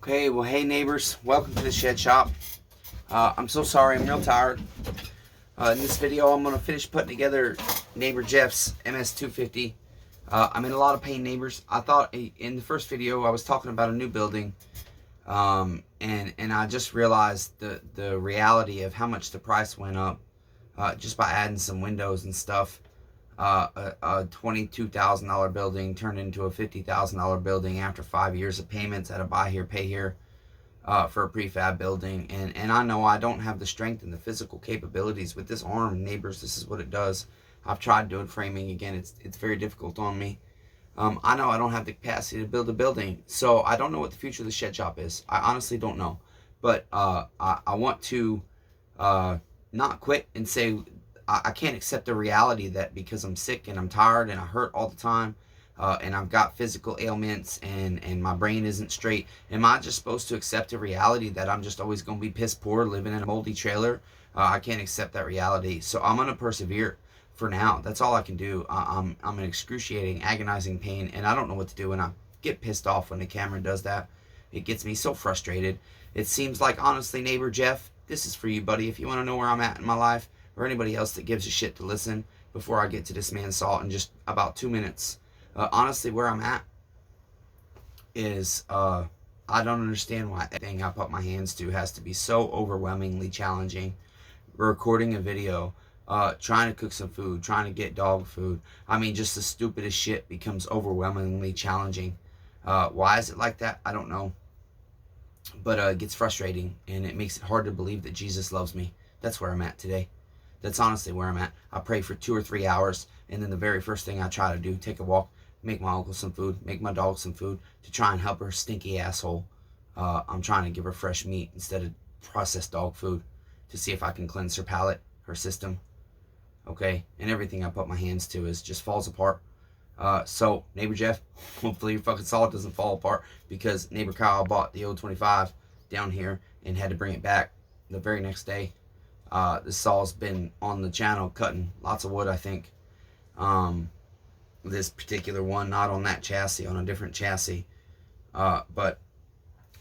Okay, well, hey neighbors, welcome to the shed shop. I'm so sorry, I'm real tired. In this video, I'm going to finish putting together neighbor Jeff's MS250. I'm in a lot of pain, neighbors. I thought in the first video I was talking about a new building, and I just realized the reality of how much the price went up just by adding some windows and stuff. A $22,000 building turned into a $50,000 building after 5 years of payments at a buy here, pay here for a prefab building. And I know I don't have the strength and the physical capabilities with this arm, neighbors. This is what it does. I've tried doing framing again. It's very difficult on me. I know I don't have the capacity to build a building, so I don't know what the future of the shed shop is. I honestly don't know. But I want to not quit and say I can't accept the reality that because I'm sick and I'm tired and I hurt all the time, and I've got physical ailments and my brain isn't straight, am I just supposed to accept the reality that I'm just always going to be piss poor living in a moldy trailer? I can't accept that reality, so I'm going to persevere for now. That's all I can do. I'm in excruciating, agonizing pain, and I don't know what to do, and I get pissed off when the camera does that. It gets me so frustrated. It seems like, honestly, neighbor Jeff, this is for you, buddy. If you want to know where I'm at in my life, or anybody else that gives a shit to listen, before I get to this man's salt in just about 2 minutes. Honestly, where I'm at is I don't understand why everything I put my hands to has to be so overwhelmingly challenging. Recording a video, trying to cook some food, trying to get dog food. I mean, just the stupidest shit becomes overwhelmingly challenging. Why is it like that? I don't know. But it gets frustrating, and it makes it hard to believe that Jesus loves me. That's where I'm at today. That's honestly where I'm at. I pray for 2 or 3 hours, and then the very first thing I try to do, take a walk, make my uncle some food, make my dog some food, to try and help her stinky asshole. I'm trying to give her fresh meat instead of processed dog food, to see if I can cleanse her palate, her system. Okay? And everything I put my hands to just falls apart. So, neighbor Jeff, hopefully your fucking saw doesn't fall apart, because neighbor Kyle bought the old 25 down here and had to bring it back the very next day. This saw's been on the channel cutting lots of wood, I think. This particular one, not on that chassis, on a different chassis. But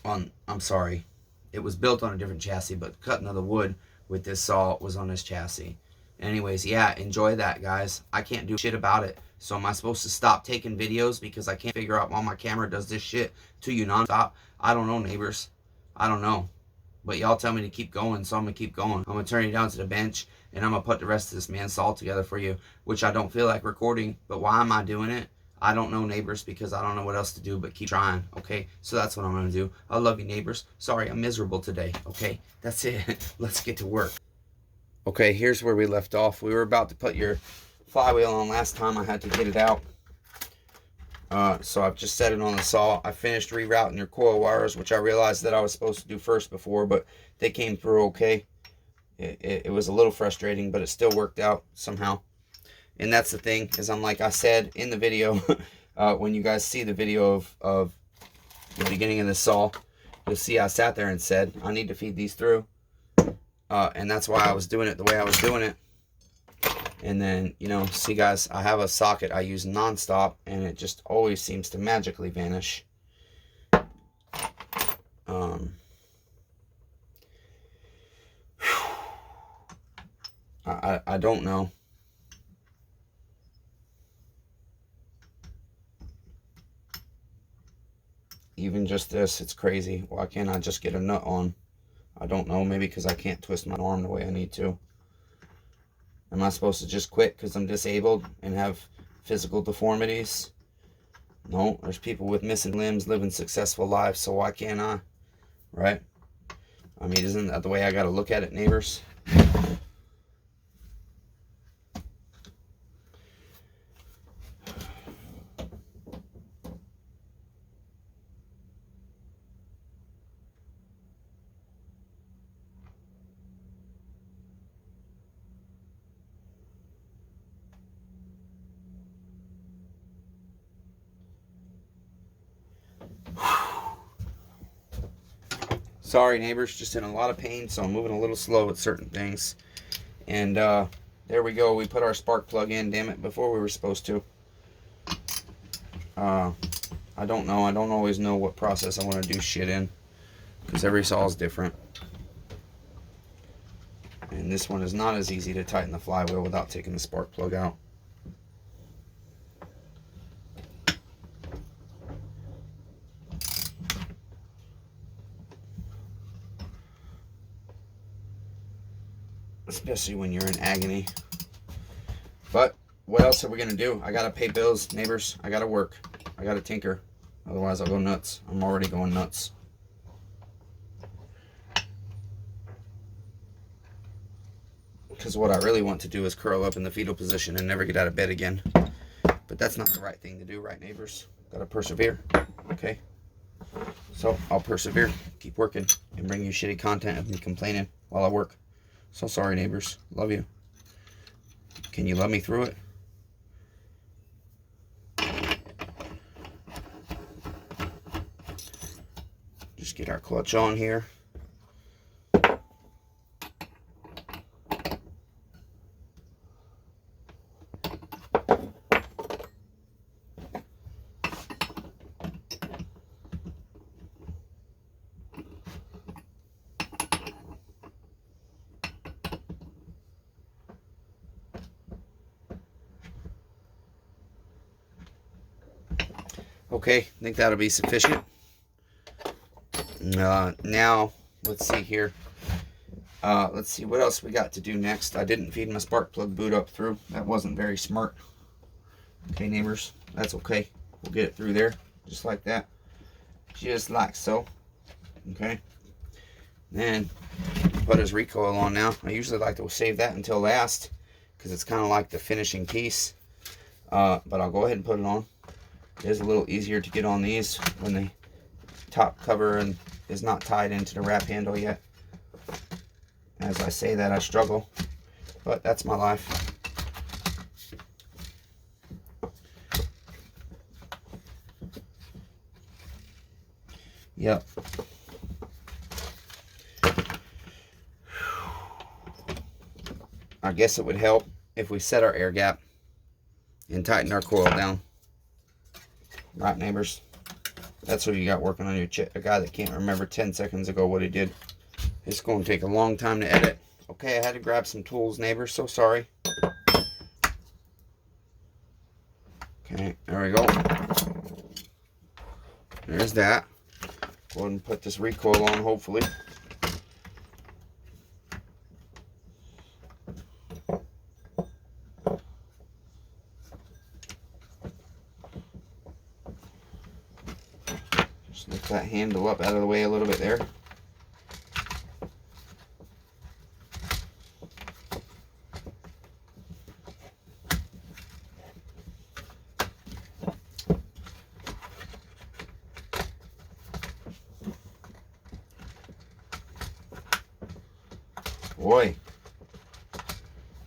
I'm sorry, it was built on a different chassis, but cutting of the wood with this saw was on this chassis. Anyways, yeah, enjoy that, guys. I can't do shit about it. So am I supposed to stop taking videos because I can't figure out why my camera does this shit to you nonstop? I don't know, neighbors. I don't know. But y'all tell me to keep going, so I'm going to keep going. I'm going to turn you down to the bench, and I'm going to put the rest of this man's saw together for you, which I don't feel like recording. But why am I doing it? I don't know, neighbors, because I don't know what else to do but keep trying, okay? So that's what I'm going to do. I love you, neighbors. Sorry, I'm miserable today, okay? That's it. Let's get to work. Okay, here's where we left off. We were about to put your flywheel on last time. I had to get it out. So I've just set it on the saw. I finished rerouting your coil wires, which I realized that I was supposed to do first before, but they came through okay. It was a little frustrating, but it still worked out somehow. And that's the thing, is like I said in the video, when you guys see the video of the beginning of the saw, you'll see I sat there and said, I need to feed these through. And that's why I was doing it the way I was doing it. And then, you know, see guys, I have a socket I use non-stop, and it just always seems to magically vanish. I don't know. Even just this, it's crazy. Why can't I just get a nut on? I don't know, maybe because I can't twist my arm the way I need to. Am I supposed to just quit because I'm disabled and have physical deformities? No, there's people with missing limbs living successful lives, so why can't I? Right? I mean, isn't that the way I gotta look at it, neighbors? Sorry, neighbors, just in a lot of pain, so I'm moving a little slow with certain things. And there we go. We put our spark plug in, damn it, before we were supposed to. I don't know. I don't always know what process I want to do shit in. because every saw is different. And this one is not as easy to tighten the flywheel without taking the spark plug out. Especially when you're in agony. But what else are we gonna do? I gotta pay bills, neighbors. I gotta work. I gotta tinker. Otherwise I'll go nuts. I'm already going nuts. Because what I really want to do is curl up in the fetal position and never get out of bed again. But that's not the right thing to do, right, neighbors? Gotta persevere. Okay? So I'll persevere, keep working, and bring you shitty content of me complaining while I work. So sorry, neighbors. Love you. Can you love me through it? Just get our clutch on here. Okay, I think that'll be sufficient. Now, let's see here. Let's see what else we got to do next. I didn't feed my spark plug boot up through. That wasn't very smart. Okay, neighbors, that's okay. We'll get it through there, just like that. Just like so. Okay. Then, put his recoil on now. I usually like to save that until last, because it's kind of like the finishing piece. But I'll go ahead and put it on. It is a little easier to get on these when the top cover is not tied into the wrap handle yet. As I say that, I struggle, but that's my life. Yep. I guess it would help if we set our air gap and tighten our coil down. Right, neighbors? That's what you got working on your chip. A guy that can't remember 10 seconds ago what he did. It's going to take a long time to edit. Okay, I had to grab some tools, neighbors. So sorry. Okay, there we go. There's that. Go ahead and put this recoil on, hopefully. Lift that handle up out of the way a little bit there. Boy,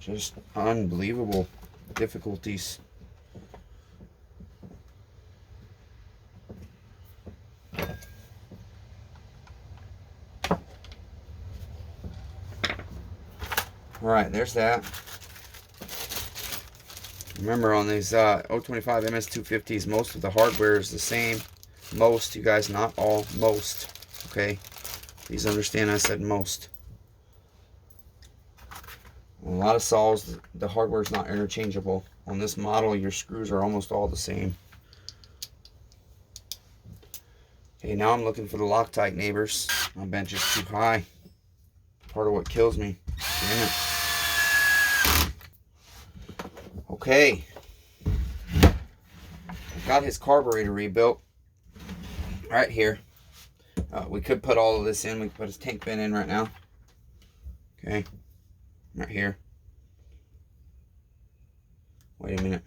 just unbelievable difficulties. Alright, there's that. Remember, on these 025 MS250s, most of the hardware is the same. Most, you guys, not all, most. Okay? Please understand I said most. On a lot of saws, the hardware is not interchangeable. On this model, your screws are almost all the same. Okay, now I'm looking for the Loctite, neighbors. My bench is too high. Part of what kills me. Damn it. Okay. Got his carburetor rebuilt. Right here. We could put all of this in. We could put his tank bin in right now. Okay. Right here. Wait a minute.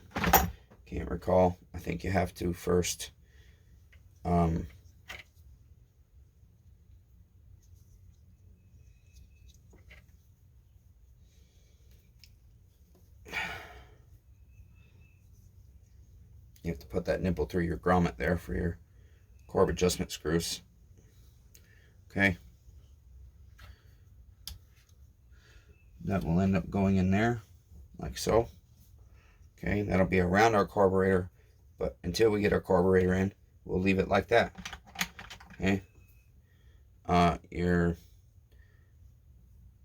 Can't recall. I think you have to first. You have to put that nipple through your grommet there for your carb adjustment screws. Okay. That will end up going in there, like so. Okay, that'll be around our carburetor, but until we get our carburetor in, we'll leave it like that. Okay. your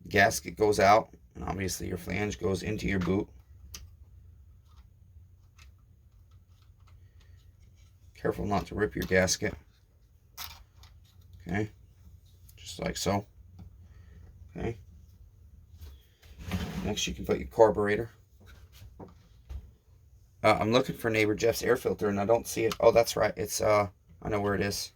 gasket goes out, and obviously your flange goes into your boot. Careful not to rip your gasket. Okay, just like so. Okay. Next, you can put your carburetor. I'm looking for neighbor Jeff's air filter, and I don't see it. Oh, that's right. It's I know where it is.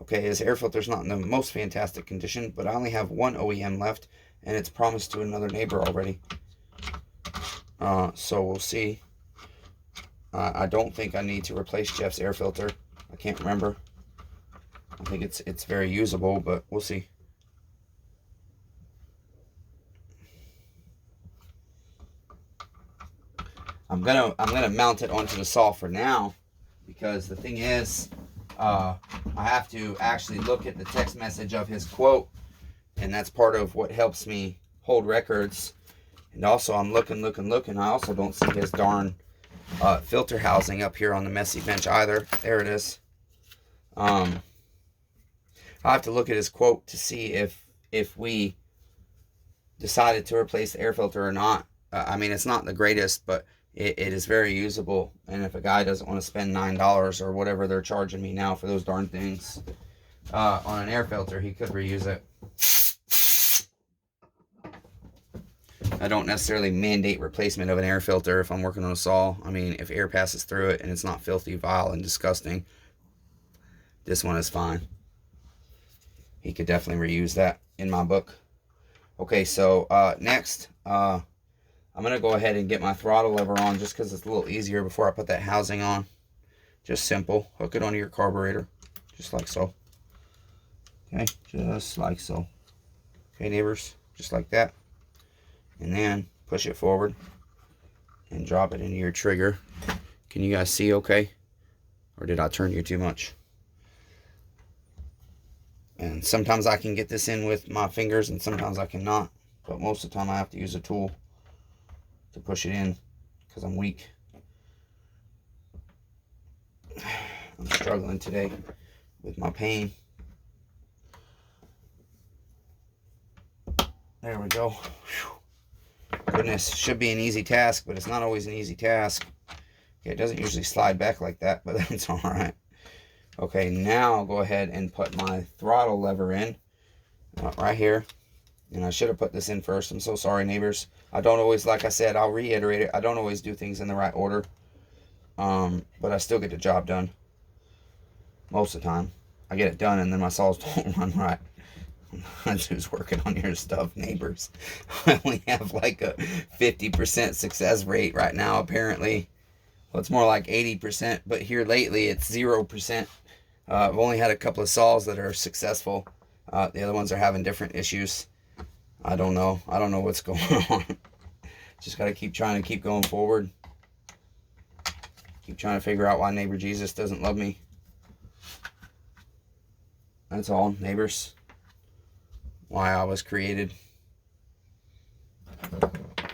Okay, his air filter's not in the most fantastic condition, but I only have one OEM left, and it's promised to another neighbor already. So we'll see. I don't think I need to replace Jeff's air filter. I can't remember. I think it's very usable, but we'll see. I'm gonna mount it onto the saw for now, because the thing is, I have to actually look at the text message of his quote, and that's part of what helps me hold records. And also, I'm looking. I also don't see his darn filter housing up here on the messy bench either. There it is. I have to look at his quote to see if we decided to replace the air filter or not. I mean, it's not the greatest, but it is very usable. And if a guy doesn't want to spend $9 or whatever they're charging me now for those darn things on an air filter, he could reuse it. I don't necessarily mandate replacement of an air filter if I'm working on a saw. I mean, if air passes through it and it's not filthy, vile, and disgusting, this one is fine. He could definitely reuse that in my book. Okay, so next, I'm going to go ahead and get my throttle lever on just because it's a little easier before I put that housing on. Just simple. Hook it onto your carburetor, just like so. Okay, just like so. Okay, neighbors, just like that. And then push it forward and drop it into your trigger. Can you guys see okay? Or did I turn you too much? And sometimes I can get this in with my fingers and sometimes I cannot. But most of the time I have to use a tool to push it in because I'm weak. I'm struggling today with my pain. There we go. Whew. Goodness, should be an easy task, but it's not always an easy task. Okay, it doesn't usually slide back like that, but that's all right. Okay, now I'll go ahead and put my throttle lever in right here. And I should have put this in first. I'm so sorry, neighbors. I don't always, like I said, I'll reiterate it. I don't always do things in the right order. But I still get the job done. Most of the time. I get it done and then my saws don't run right. That's who's working on your stuff, neighbors. I only have like a 50% success rate right now, apparently. Well, it's more like 80%, but here lately it's 0%. I've only had a couple of saws that are successful. The other ones are having different issues. I don't know. I don't know what's going on. Just got to keep trying to keep going forward. Keep trying to figure out why neighbor Jesus doesn't love me. That's all, neighbors. Why I was created.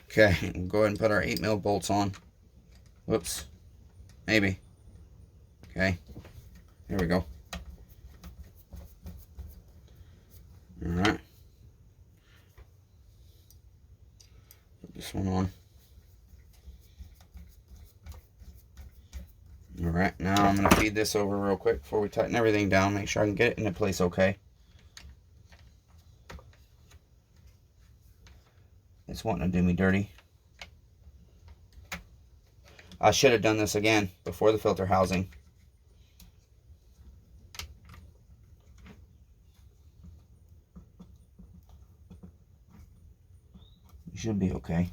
Okay, we'll go ahead and put our 8mm bolts on. Whoops. Maybe. Okay. There we go. Alright. Put this one on. Alright, now I'm going to feed this over real quick before we tighten everything down. Make sure I can get it into place okay. It's wanting to do me dirty. I should have done this again before the filter housing. We should be okay.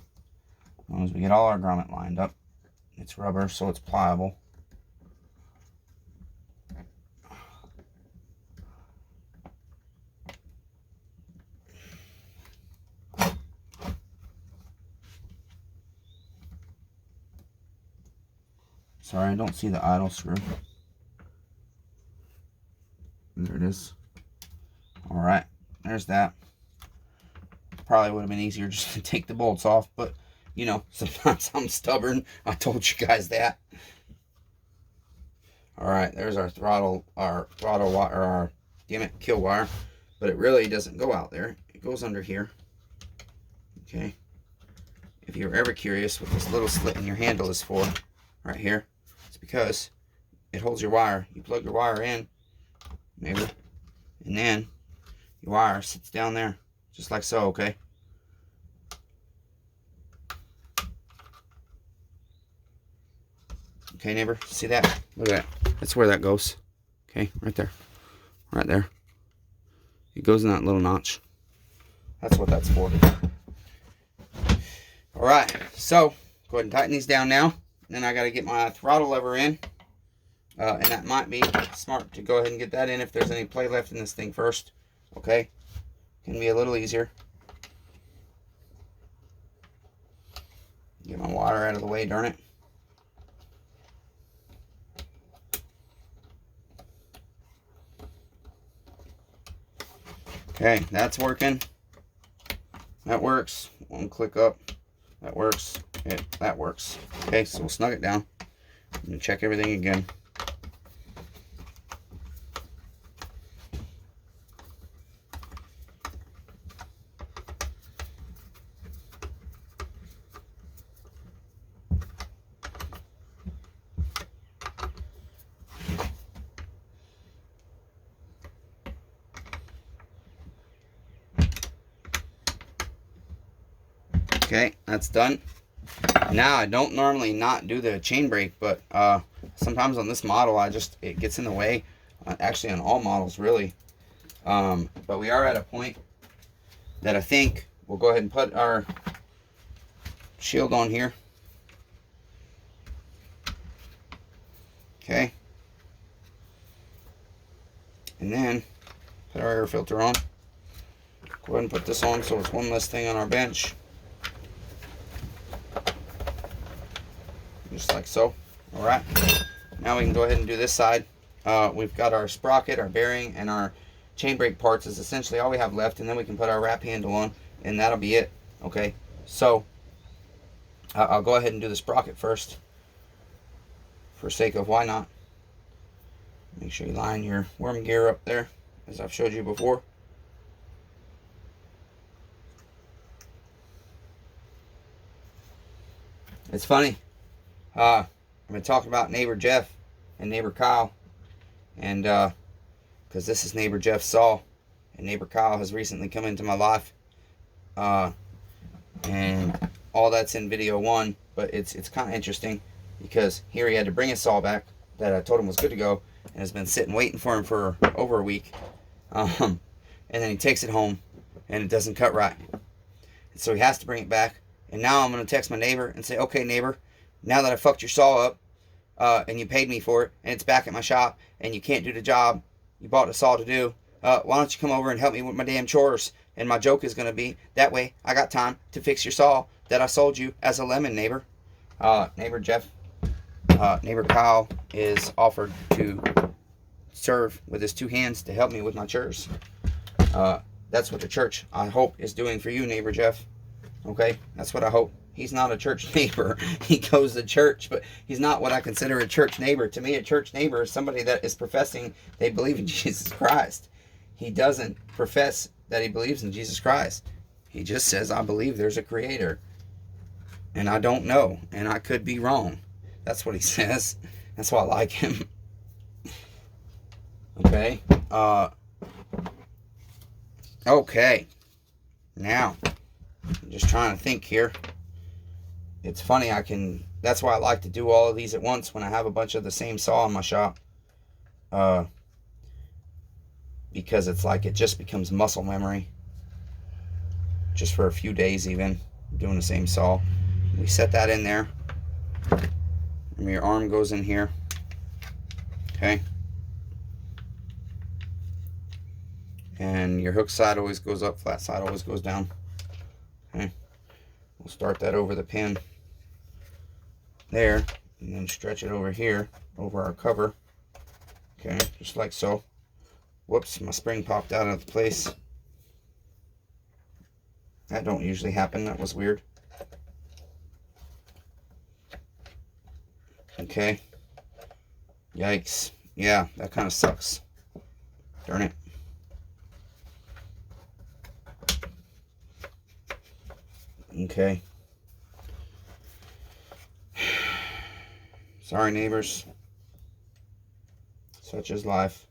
As long as we get all our grommet lined up. It's rubber, so it's pliable. Sorry, I don't see the idle screw. There it is. Alright, there's that. Probably would have been easier just to take the bolts off, but, you know, sometimes I'm stubborn. I told you guys that. Alright, there's our throttle wire, our, damn it, kill wire. but it really doesn't go out there. It goes under here. Okay. If you're ever curious what this little slit in your handle is for, right here, it's because it holds your wire. You plug your wire in, maybe, and then your wire sits down there, just like so, okay? Okay, neighbor, see that? Look at that. That's where that goes. Okay, right there. Right there. It goes in that little notch. That's what that's for. Alright, so go ahead and tighten these down now. Then I got to get my throttle lever in. And that might be smart to go ahead and get that in if there's any play left in this thing first. Okay? Can be a little easier. Get my water out of the way, darn it. Okay, that's working. That works. One click up. That works. That works. Okay, so we'll snug it down. And check everything again. Okay, that's done. Now, I don't normally not do the chain brake, but sometimes on this model, it gets in the way. Actually, on all models, really. But we are at a point that I think we'll go ahead and put our shield on here. Okay. And then put our air filter on. Go ahead and put this on so it's one less thing on our bench. Just like so. Alright, now we can go ahead and do this side. We've got our sprocket, our bearing, and our chain brake parts is essentially all we have left, and then we can put our wrap handle on, and that'll be it. Okay, so I'll go ahead and do the sprocket first, for sake of why not. Make sure you line your worm gear up there, as I've showed you before. It's funny. I've been talking about neighbor Jeff and neighbor Kyle, and because this is neighbor Jeff's saw, and neighbor Kyle has recently come into my life, and all that's in video 1. But it's kind of interesting because here he had to bring his saw back that I told him was good to go, and has been sitting waiting for him for over a week, and then he takes it home and it doesn't cut right, and so he has to bring it back. And now I'm going to text my neighbor and say, okay, neighbor, now that I fucked your saw up, and you paid me for it, and it's back at my shop, and you can't do the job you bought a saw to do, why don't you come over and help me with my damn chores? And my joke is going to be, that way I got time to fix your saw that I sold you as a lemon, neighbor. Neighbor Jeff, neighbor Kyle is offered to serve with his 2 hands to help me with my chores. That's what the church, I hope, is doing for you, neighbor Jeff. Okay, that's what I hope. He's not a church neighbor. He goes to church, but he's not what I consider a church neighbor. To me, a church neighbor is somebody that is professing they believe in Jesus Christ. He doesn't profess that he believes in Jesus Christ. He just says, I believe there's a creator. And I don't know, and I could be wrong. That's what he says. That's why I like him. Okay. Okay. Now, I'm just trying to think here. It's funny, that's why I like to do all of these at once when I have a bunch of the same saw in my shop. Because it's like it just becomes muscle memory. Just for a few days even, doing the same saw. We set that in there. And your arm goes in here. Okay. And your hook side always goes up, flat side always goes down. Okay. We'll start that over the pin there, and then stretch it over here, over our cover. Okay, just like so. Whoops, my spring popped out of place. That don't usually happen, that was weird. Okay. Yikes. Yeah, that kind of sucks. Darn it. Okay. Sorry, neighbors. Such is life.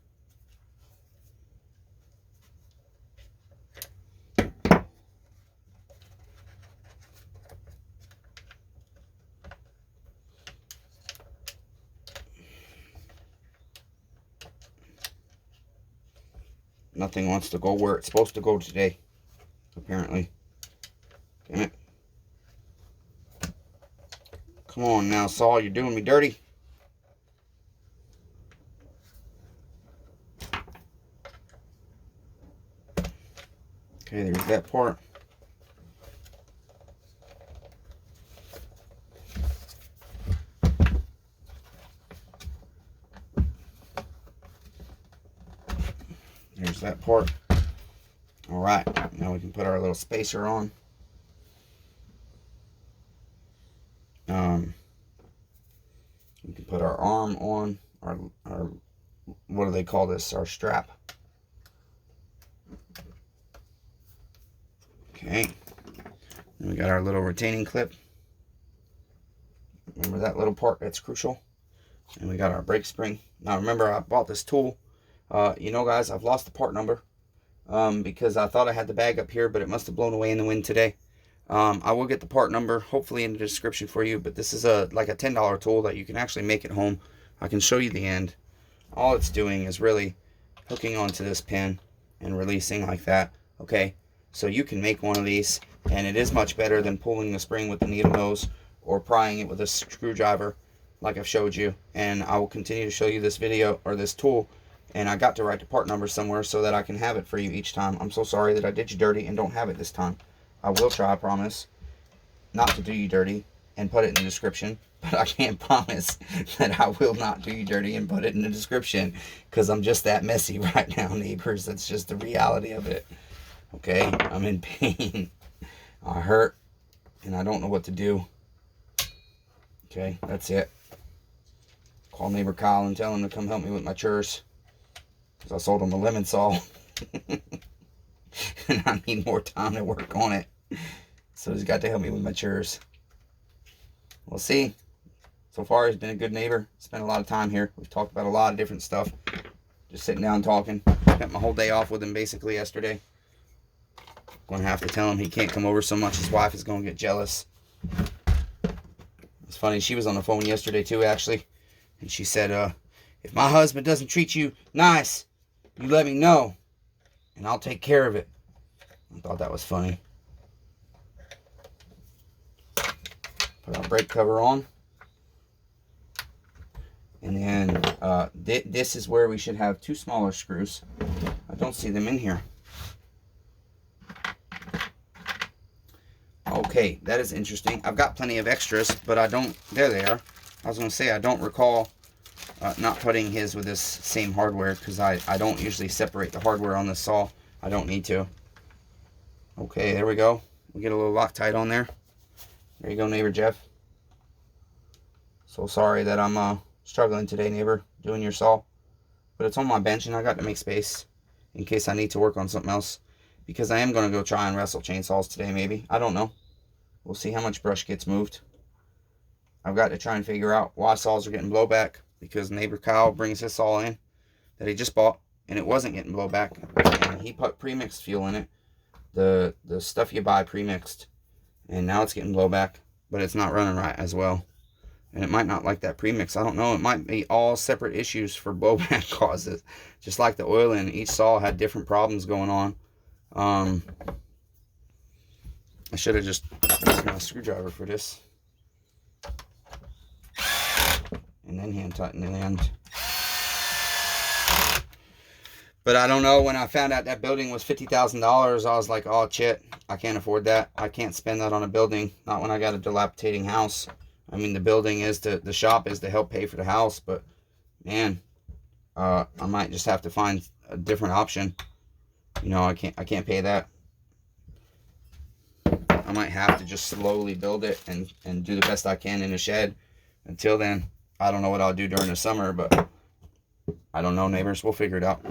Nothing wants to go where it's supposed to go today, apparently. Damn it. Come on now, saw, you're doing me dirty. Okay, there's that part. There's that part. All right, now we can put our little spacer on. We can put our arm on, our what do they call this? Our strap. Okay. And we got our little retaining clip. Remember that little part? That's crucial. And we got our brake spring. Now remember, I bought this tool. You know, guys, I've lost the part number because I thought I had the bag up here, but it must have blown away in the wind today. I will get the part number hopefully in the description for you, but this is like a $10 tool that you can actually make at home. I can show you the end. All it's doing is really hooking onto this pin and releasing like that. Okay, so you can make one of these, and it is much better than pulling the spring with the needle nose or prying it with a screwdriver like I've showed you. And I will continue to show you this video or this tool, and I got to write the part number somewhere so that I can have it for you each time. I'm so sorry that I did you dirty and don't have it this time. I will try, I promise, not to do you dirty and put it in the description, but I can't promise that I will not do you dirty and put it in the description, because I'm just that messy right now, neighbors. That's just the reality of it. Okay, I'm in pain. I hurt, and I don't know what to do. Okay, that's it. Call neighbor Kyle and tell him to come help me with my chores, because I sold him a lemon saw. And I need more time to work on it. So he's got to help me with my chores. We'll see. So far, he's been a good neighbor. Spent a lot of time here. We've talked about a lot of different stuff. Just sitting down talking. Spent my whole day off with him basically yesterday. Going to have to tell him he can't come over so much. His wife is going to get jealous. It's funny. She was on the phone yesterday too, actually. And she said, if my husband doesn't treat you nice, you let me know, and I'll take care of it. I thought that was funny. Put our brake cover on. And then this is where we should have two smaller screws. I don't see them in here. Okay, that is interesting. I've got plenty of extras, but I don't... There they are. I was going to say, I don't recall not putting his with this same hardware, because I don't usually separate the hardware on this saw. I don't need to. Okay, there we go. We get a little Loctite on there. There you go, neighbor Jeff. So sorry that I'm struggling today, neighbor, doing your saw. But it's on my bench, and I got to make space in case I need to work on something else. Because I am going to go try and wrestle chainsaws today, maybe. I don't know. We'll see how much brush gets moved. I've got to try and figure out why saws are getting blowback, because neighbor Kyle brings his saw in that he just bought, and it wasn't getting blowback. And he put pre-mixed fuel in it, the stuff you buy pre-mixed, and now it's getting blowback, but it's not running right as well. And it might not like that premix. I don't know. It might be all separate issues for blowback causes. Just like the oil in each saw had different problems going on. I should have just used my screwdriver for this. And then hand tighten the end. But I don't know. When I found out that building was $50,000, I was like, oh shit, I can't afford that. I can't spend that on a building. Not when I got a dilapidating house. I mean, the building is the shop is to help pay for the house, but man, I might just have to find a different option. You know, I can't pay that. I might have to just slowly build it and do the best I can in a shed. Until then, I don't know what I'll do during the summer, but I don't know, neighbors. We'll figure it out.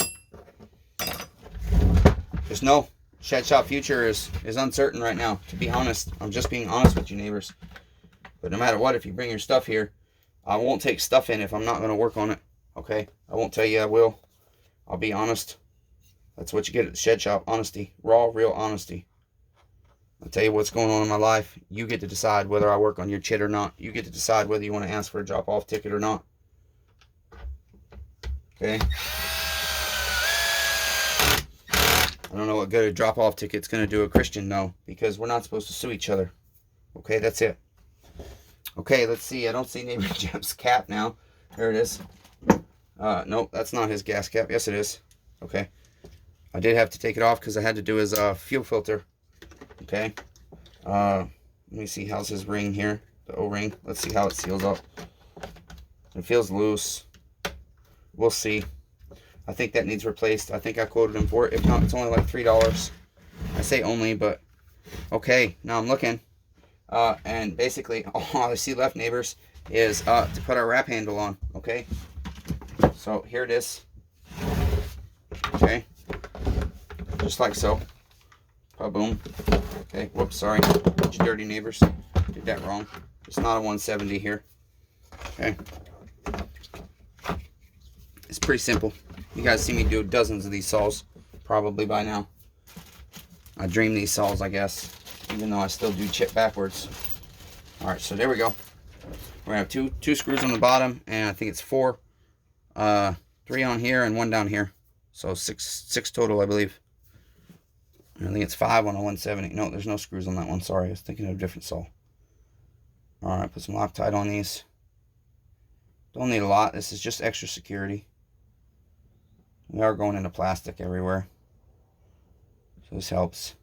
Just know shed shop future is uncertain right now, to be honest. I'm just being honest with you, neighbors. But no matter what, if you bring your stuff here, I won't take stuff in if I'm not going to work on it. Okay? I won't tell you I will. I'll be honest. That's what you get at the shed shop. Honesty. Raw, real honesty. I'll tell you what's going on in my life. You get to decide whether I work on your chit or not. You get to decide whether you want to ask for a drop-off ticket or not. Okay? I don't know what good a drop-off ticket's going to do a Christian, no. Because we're not supposed to sue each other. Okay, that's it. Okay, let's see. I don't see neighbor Jeff's cap now. There it is. Nope, that's not his gas cap. Yes, it is. Okay. I did have to take it off because I had to do his fuel filter. Okay. Let me see. How's his ring here? The O-ring. Let's see how it seals up. It feels loose. We'll see. I think that needs replaced. I think I quoted him for it. If not, it's only like $3. I say only, but okay. Now I'm looking. And basically, all I see left, neighbors, is to put our wrap handle on. Okay. So here it is. Okay. Just like so. Boom. Okay. Whoops. Sorry. Bunch of dirty neighbors. Did that wrong. It's not a 170 here. Okay. It's pretty simple. You guys see me do dozens of these saws probably by now. I dream these saws, I guess, even though I still do chip backwards. All right, so there we go. We're gonna have two screws on the bottom, and I think it's 4, 3 on here and 1 down here. So six total, I believe. I think it's 5 on a 170. No, there's no screws on that one. Sorry, I was thinking of a different saw. All right, put some Loctite on these. Don't need a lot. This is just extra security. We are going into plastic everywhere, so this helps.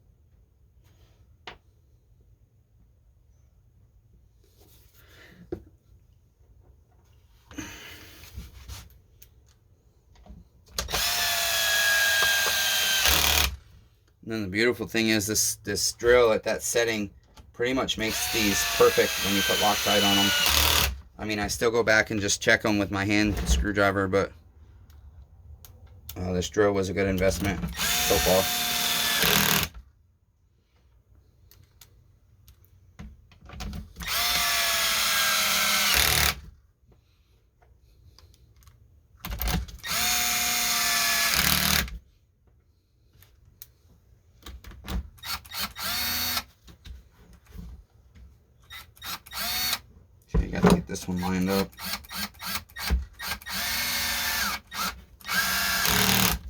And then the beautiful thing is this drill at that setting pretty much makes these perfect when you put Loctite on them. I mean, I still go back and just check them with my hand screwdriver, but this drill was a good investment so far. Okay, got to get this one lined up.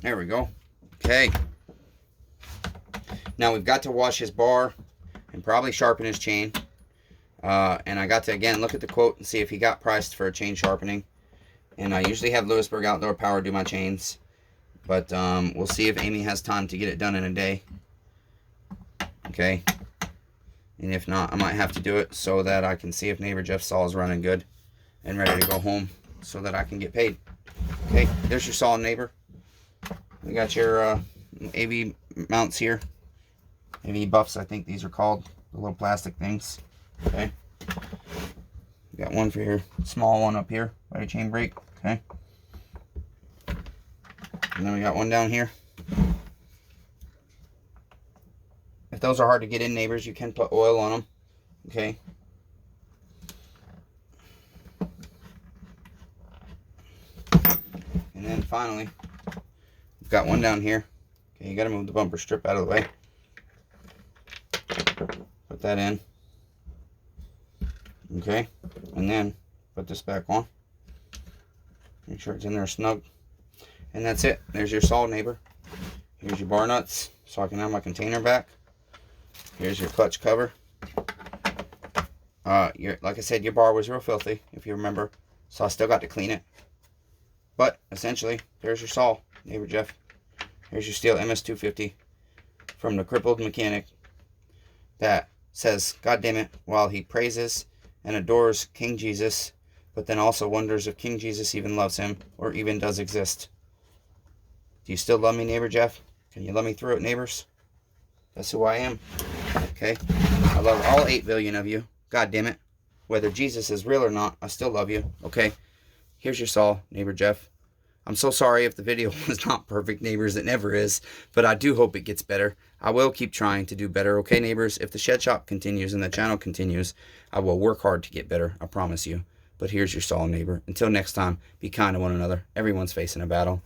There we go. Okay. Now we've got to wash his bar and probably sharpen his chain. And I got to, again, look at the quote and see if he got priced for a chain sharpening. And I usually have Lewisburg Outdoor Power do my chains. But we'll see if Amy has time to get it done in a day. Okay. And if not, I might have to do it so that I can see if neighbor Jeff's saw is running good and ready to go home so that I can get paid. Okay, there's your saw, neighbor. We got your AV mounts here. AV buffs, I think these are called. The little plastic things. Okay. We got one for your small one up here by your chain brake. Okay. And then we got one down here. If those are hard to get in, neighbors, you can put oil on them. Okay. And then finally, we've got one down here. Okay, you got to move the bumper strip out of the way. Put that in. Okay. And then put this back on. Make sure it's in there snug. And that's it. There's your saw, neighbor. Here's your bar nuts, so I can have my container back. Here's your clutch cover. Like I said, your bar was real filthy, if you remember. So I still got to clean it. But essentially, there's your saw, neighbor Jeff. Here's your Stihl MS250 from the crippled mechanic that says, God damn it, while he praises and adores King Jesus, but then also wonders if King Jesus even loves him or even does exist. Do you still love me, neighbor Jeff? Can you let me through it, neighbors? That's who I am. Okay? I love all 8 billion of you. God damn it. Whether Jesus is real or not, I still love you. Okay? Here's your saw, neighbor Jeff. I'm so sorry if the video was not perfect, neighbors. It never is, but I do hope it gets better. I will keep trying to do better, okay, neighbors? If the shed shop continues and the channel continues, I will work hard to get better, I promise you. But here's your solemn neighbor. Until next time, be kind to one another. Everyone's facing a battle.